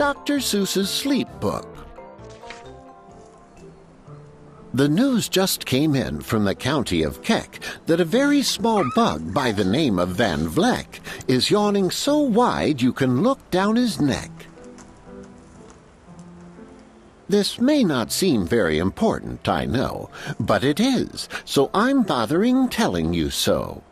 Dr. Seuss's sleep book. The news just came in from the county of Keck that a very small bug by the name of Van Vleck is yawning so wide you can look down his neck. This may not seem very important, I know, but it is, so I'm bothering telling you so.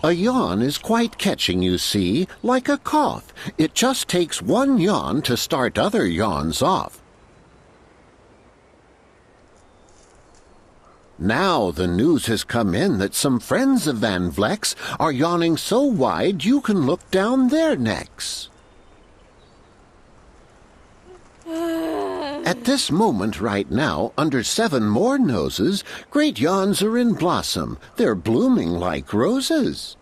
A yawn is quite catching, you see, like a cough. It just takes one yawn to start other yawns off. Now the news has come in that some friends of Van Vleck's are yawning so wide you can look down their necks. At this moment right now, under 7 more noses, great yawns are in blossom. They're blooming like roses.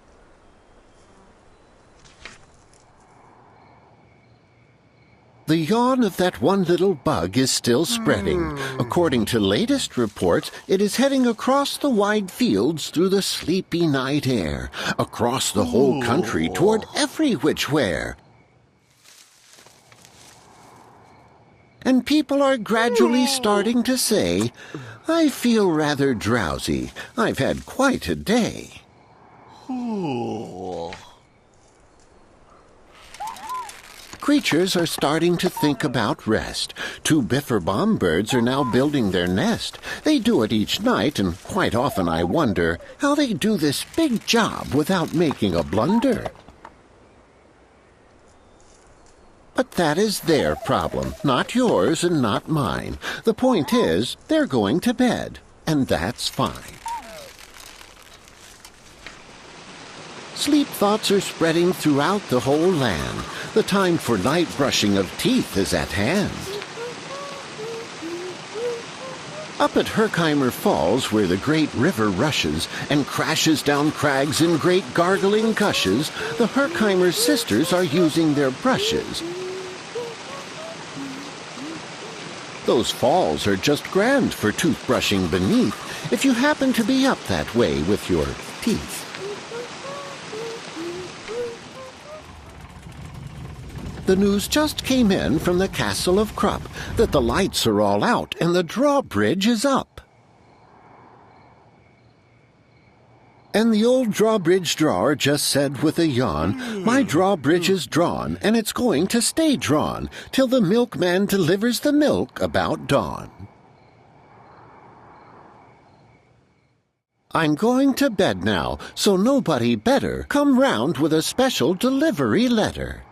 The yawn of that one little bug is still spreading. According to latest reports, it is heading across the wide fields through the sleepy night air, across the whole country toward every which where. And people are gradually starting to say, "I feel rather drowsy. I've had quite a day." Creatures are starting to think about rest. 2 biffer-bomb birds are now building their nest. They do it each night, and quite often I wonder how they do this big job without making a blunder. But that is their problem, not yours and not mine. The point is, they're going to bed, and that's fine. Sleep thoughts are spreading throughout the whole land. The time for night brushing of teeth is at hand. Up at Herkimer Falls, where the great river rushes and crashes down crags in great gargling gushes, the Herkimer sisters are using their brushes. Those falls are just grand for toothbrushing beneath, if you happen to be up that way with your teeth. The news just came in from the castle of Krupp that the lights are all out and the drawbridge is up. And the old drawbridge drawer just said with a yawn, "My drawbridge is drawn, and it's going to stay drawn till the milkman delivers the milk about dawn." I'm going to bed now, so nobody better come round with a special delivery letter.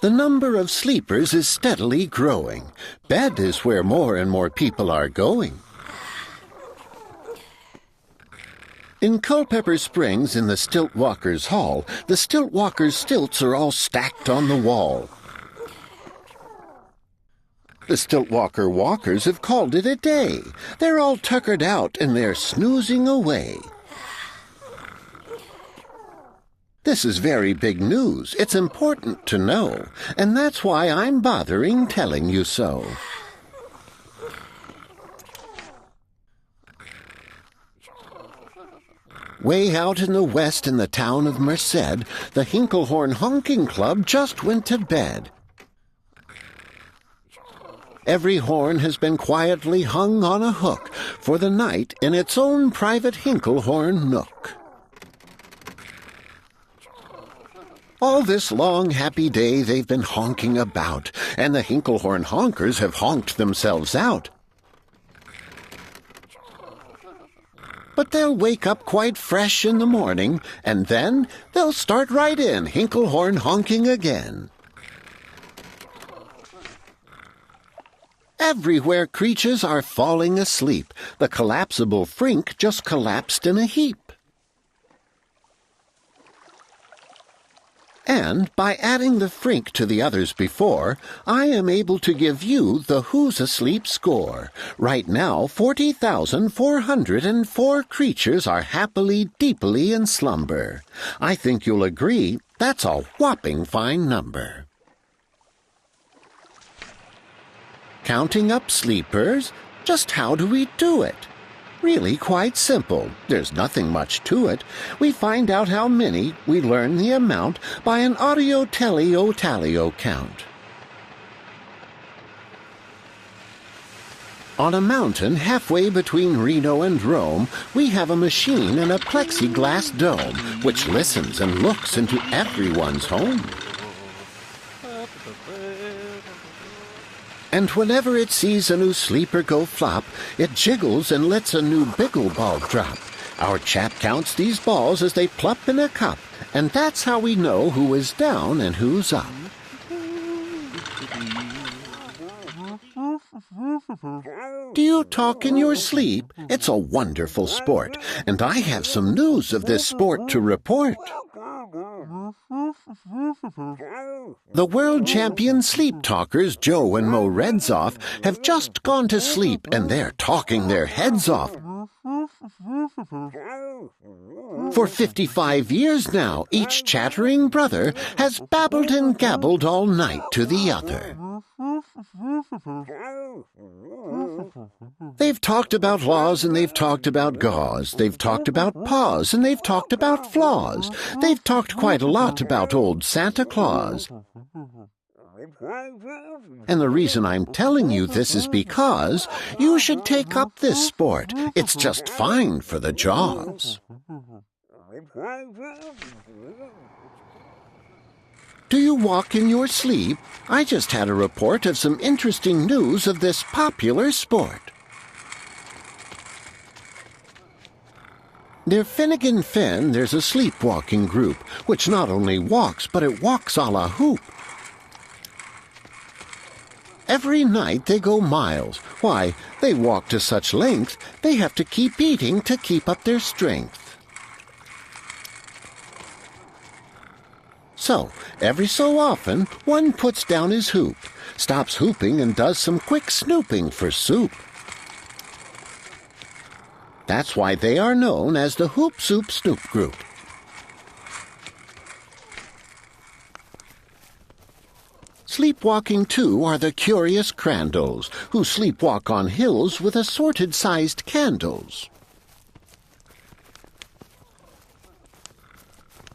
The number of sleepers is steadily growing. Bed is where more and more people are going. In Culpeper Springs, in the Stiltwalkers' Hall, the Stiltwalkers' stilts are all stacked on the wall. The Stiltwalker walkers have called it a day. They're all tuckered out and they're snoozing away. This is very big news. It's important to know, and that's why I'm bothering telling you so. Way out in the west in the town of Merced, the Hinklehorn Honking Club just went to bed. Every horn has been quietly hung on a hook for the night in its own private Hinklehorn nook. All this long, happy day they've been honking about, and the Hinklehorn honkers have honked themselves out. But they'll wake up quite fresh in the morning, and then they'll start right in Hinklehorn honking again. Everywhere creatures are falling asleep. The collapsible frink just collapsed in a heap. And by adding the frink to the others before, I am able to give you the Who's Asleep score. Right now, 40,404 creatures are happily, deeply in slumber. I think you'll agree that's a whopping fine number. Counting up sleepers? Just how do we do it? Really quite simple. There's nothing much to it. We find out how many, we learn the amount by an audio-teleo-talio count. On a mountain halfway between Reno and Rome, we have a machine in a plexiglass dome which listens and looks into everyone's home. And whenever it sees a new sleeper go flop, it jiggles and lets a new biggle ball drop. Our chap counts these balls as they plop in a cup, and that's how we know who is down and who's up. Do you talk in your sleep? It's a wonderful sport, and I have some news of this sport to report. The world champion sleep talkers Joe and Mo Redzoff have just gone to sleep, and they're talking their heads off. For 55 years now, each chattering brother has babbled and gabbled all night to the other. They've talked about laws and they've talked about gauze. They've talked about paws and they've talked about flaws. They've talked quite a lot about old Santa Claus. And the reason I'm telling you this is because you should take up this sport. It's just fine for the jaws. Do you walk in your sleep? I just had a report of some interesting news of this popular sport. Near Finnegan Fen, there's a sleepwalking group, which not only walks, but it walks a la hoop. Every night they go miles. Why, they walk to such length, they have to keep eating to keep up their strength. So, every so often, one puts down his hoop, stops hooping and does some quick snooping for soup. That's why they are known as the Hoop Soup Snoop Group. Sleepwalking, too, are the curious Crandalls, who sleepwalk on hills with assorted-sized candles.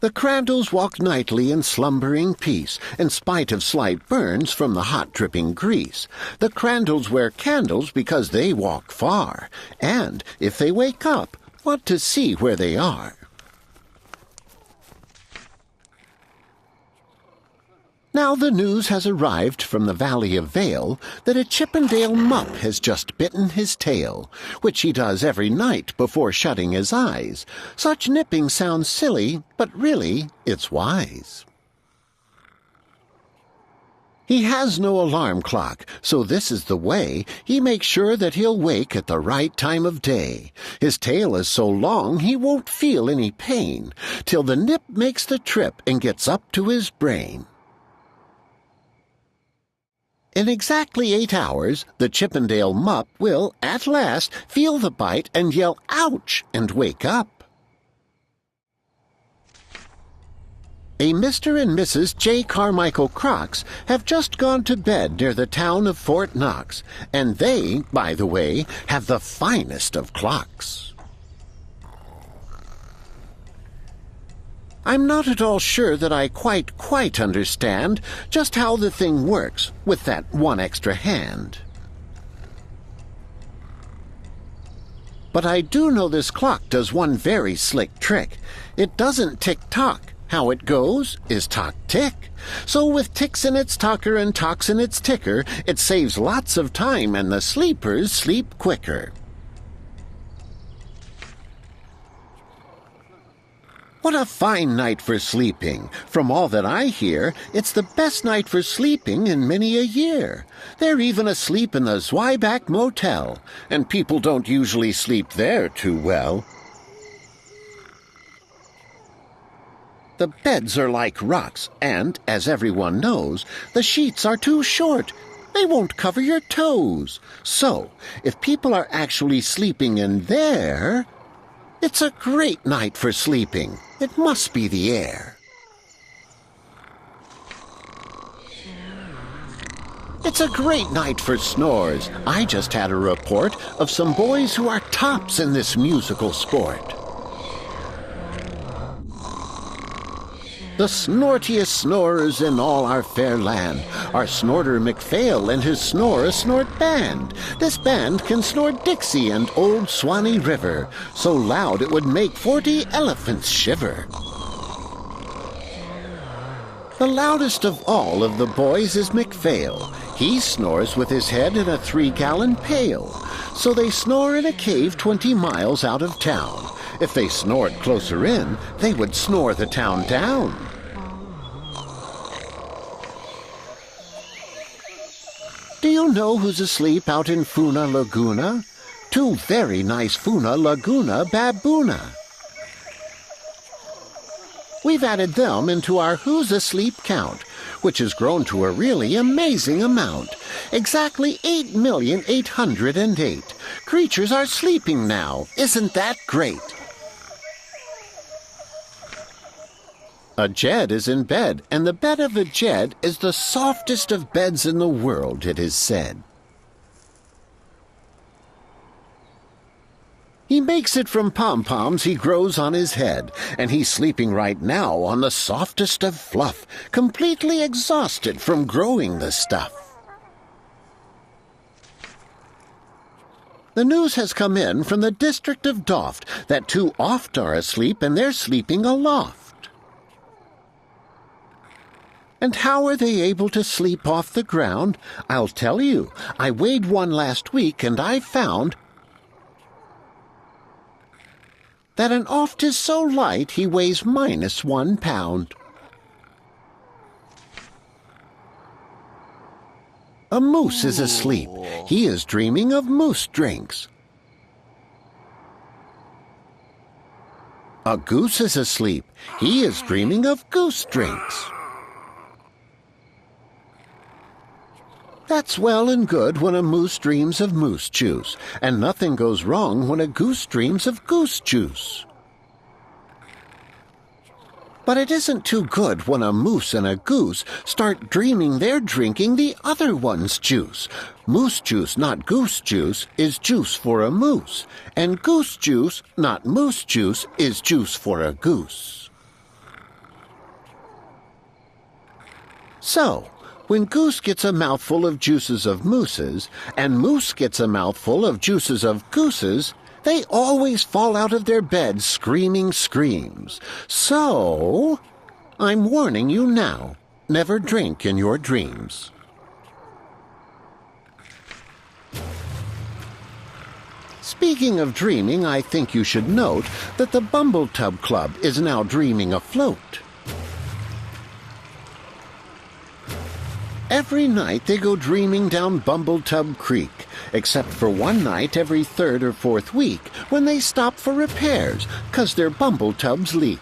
The Crandalls walk nightly in slumbering peace, in spite of slight burns from the hot dripping grease. The Crandalls wear candles because they walk far, and, if they wake up, want to see where they are. Now the news has arrived from the Valley of Vale that a Chippendale mup has just bitten his tail, which he does every night before shutting his eyes. Such nipping sounds silly, but really, it's wise. He has no alarm clock, so this is the way he makes sure that he'll wake at the right time of day. His tail is so long he won't feel any pain, till the nip makes the trip and gets up to his brain. In exactly 8 hours, the Chippendale mup will, at last, feel the bite and yell, "Ouch!" and wake up. A Mr. and Mrs. J. Carmichael Crocs have just gone to bed near the town of Fort Knox, and they, by the way, have the finest of clocks. I'm not at all sure that I quite understand just how the thing works with that one extra hand. But I do know this clock does one very slick trick. It doesn't tick-tock. How it goes is tock-tick. So with ticks in its tocker and tocks in its ticker, it saves lots of time and the sleepers sleep quicker. What a fine night for sleeping. From all that I hear, it's the best night for sleeping in many a year. They're even asleep in the Zweiback Motel, and people don't usually sleep there too well. The beds are like rocks, and, as everyone knows, the sheets are too short. They won't cover your toes. So, if people are actually sleeping in there, it's a great night for sleeping. It must be the air. It's a great night for snores. I just had a report of some boys who are tops in this musical sport. The snortiest snorers in all our fair land are Snorter McPhail and his Snore-a-Snort band. This band can snore Dixie and Old Swanee River, so loud it would make 40 elephants shiver. The loudest of all of the boys is McPhail. He snores with his head in a 3-gallon pail, so they snore in a cave 20 miles out of town. If they snored closer in, they would snore the town down. Do you know who's asleep out in Funa Laguna? 2 very nice Funa Laguna baboona. We've added them into our Who's Asleep count, which has grown to a really amazing amount. Exactly 8,808,000 creatures are sleeping now. Isn't that great? A Jed is in bed, and the bed of a Jed is the softest of beds in the world, it is said. He makes it from pom-poms he grows on his head, and he's sleeping right now on the softest of fluff, completely exhausted from growing the stuff. The news has come in from the district of Doft that 2 oft are asleep and they're sleeping aloft. And how are they able to sleep off the ground? I'll tell you. I weighed one last week and I found that an oft is so light he weighs -1 pound. A moose is asleep. He is dreaming of moose drinks. A goose is asleep. He is dreaming of goose drinks. That's well and good when a moose dreams of moose juice, and nothing goes wrong when a goose dreams of goose juice. But it isn't too good when a moose and a goose start dreaming they're drinking the other one's juice. Moose juice, not goose juice, is juice for a moose, and goose juice, not moose juice, is juice for a goose. So, when goose gets a mouthful of juices of mooses, and moose gets a mouthful of juices of gooses, they always fall out of their beds screaming screams. So, I'm warning you now, never drink in your dreams. Speaking of dreaming, I think you should note that the Bumbletub Club is now dreaming afloat. Every night they go dreaming down Bumbletub Creek, except for one night every 3rd or 4th week when they stop for repairs 'cause their Bumbletubs leak.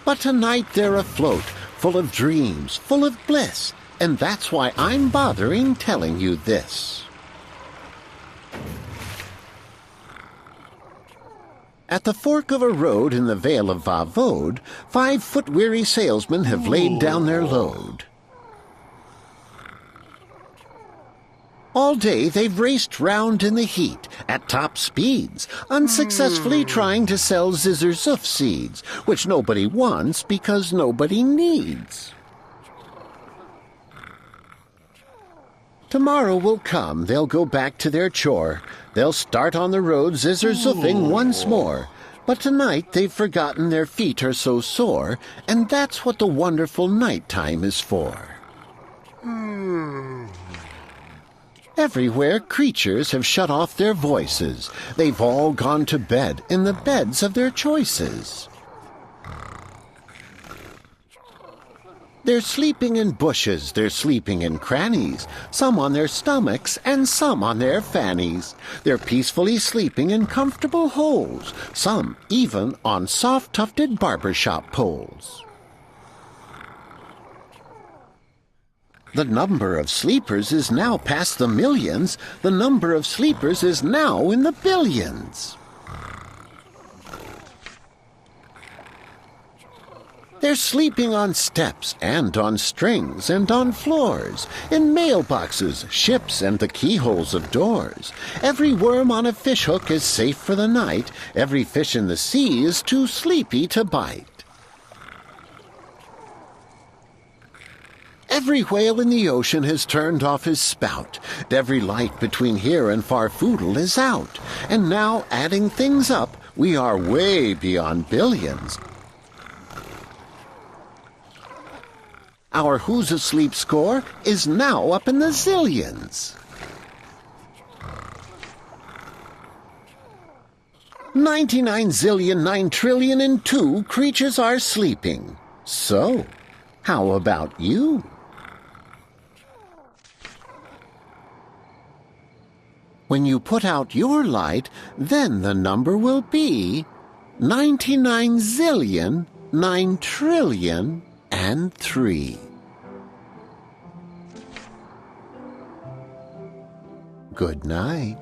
But tonight they're afloat, full of dreams, full of bliss, and that's why I'm bothering telling you this. At the fork of a road in the Vale of Vavode, 5-foot-weary salesmen have laid down their load. All day they've raced round in the heat at top speeds, unsuccessfully trying to sell zizzer-zoof seeds, which nobody wants because nobody needs. Tomorrow will come, they'll go back to their chore. They'll start on the road zizzer-zoofing once more. But tonight they've forgotten their feet are so sore, and that's what the wonderful nighttime is for. Everywhere creatures have shut off their voices. They've all gone to bed in the beds of their choices. They're sleeping in bushes, they're sleeping in crannies, some on their stomachs and some on their fannies. They're peacefully sleeping in comfortable holes, some even on soft-tufted barbershop poles. The number of sleepers is now past the millions. The number of sleepers is now in the billions. They're sleeping on steps and on strings and on floors, in mailboxes, ships, and the keyholes of doors. Every worm on a fishhook is safe for the night. Every fish in the sea is too sleepy to bite. Every whale in the ocean has turned off his spout. Every light between here and Farfoodle is out. And now, adding things up, we are way beyond billions. Our Who's Asleep score is now up in the zillions. 99,9,000,000,002 creatures are sleeping. So, how about you? When you put out your light, then the number will be 99,000,000,009,000,003. Good night.